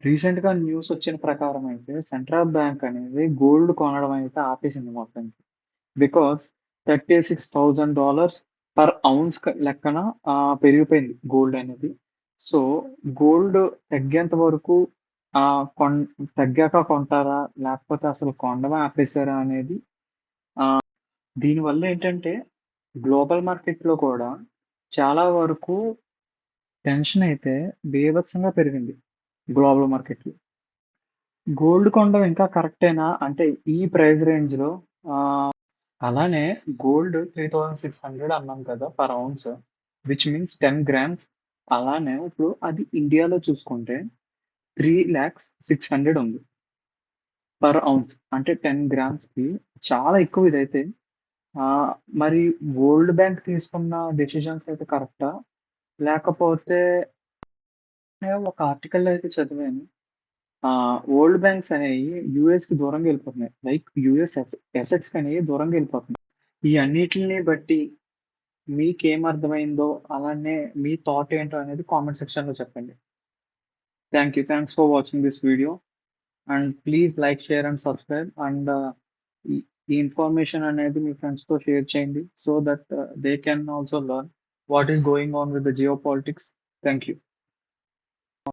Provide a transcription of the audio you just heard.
రీసెంట్‌గా న్యూస్ వచ్చిన ప్రకారం అయితే సెంట్రల్ బ్యాంక్ అనేది గోల్డ్ కొనడం అయితే ఆపేసింది మొత్తానికి. బికాస్ $36,000 పర్ ఔన్స్ లెక్కన పెరిగిపోయింది గోల్డ్ అనేది. సో, గోల్డ్ తగ్గేంత వరకు ఆహ్, కొన్ తగ్గాక కొంటారా? లేకపోతే అసలు కొనడమే ఆపేసారా అనేది దీనివల్ల ఏంటంటే గ్లోబల్ మార్కెట్‌లో కూడా చాలా వరకు టెన్షన్ అయితే బీభత్సంగా పెరిగింది గ్లోబల్ మార్కెట్‌లో. గోల్డ్ కొనడం ఇంకా కరెక్టేనా? అంటే ఈ ప్రైస్ రేంజ్‌లో అలానే గోల్డ్ 3600 అన్నాం కదా! Per ounce. Which means 10 grams. అలానే ఇప్పుడు అది ఇండియాలో చూసుకుంటే 3,06,000 ఉంది పర్ ఔన్స్. అంటే 10 గ్రామ్స్‌కి చాలా ఎక్కువ ఇదైతే. ఆహ్, మరి వరల్డ్ బ్యాంక్ తీసుకున్న డెసిషన్స్ అయితే కరెక్టా? లేకపోతే నేను ఒక ఆర్టికల్‌లో అయితే చదివాను. వరల్డ్ బ్యాంక్స్ అనేయి యూఎస్‌కి దూరంగా వెళ్ళిపోతున్నాయి. లైక్ యూఎస్ అసెట్స్ అనేవి దూరంగా వెళ్ళిపోతున్నాయి. ఈ అన్నిటిని బట్టి మీకేం అర్థమైందో, అలానే మీ థాట్ ఏంటో అనేది కామెంట్ సెక్షన్‌లో చెప్పండి. Thank you. Thanks for watching this video and please like, share and subscribe and ఈ ఈ ఇన్ఫర్మేషన్ అనేది మీ ఫ్రెండ్స్‌తో షేర్ చేయండి. So that they can also learn what is going on with the geo politics. Thank you.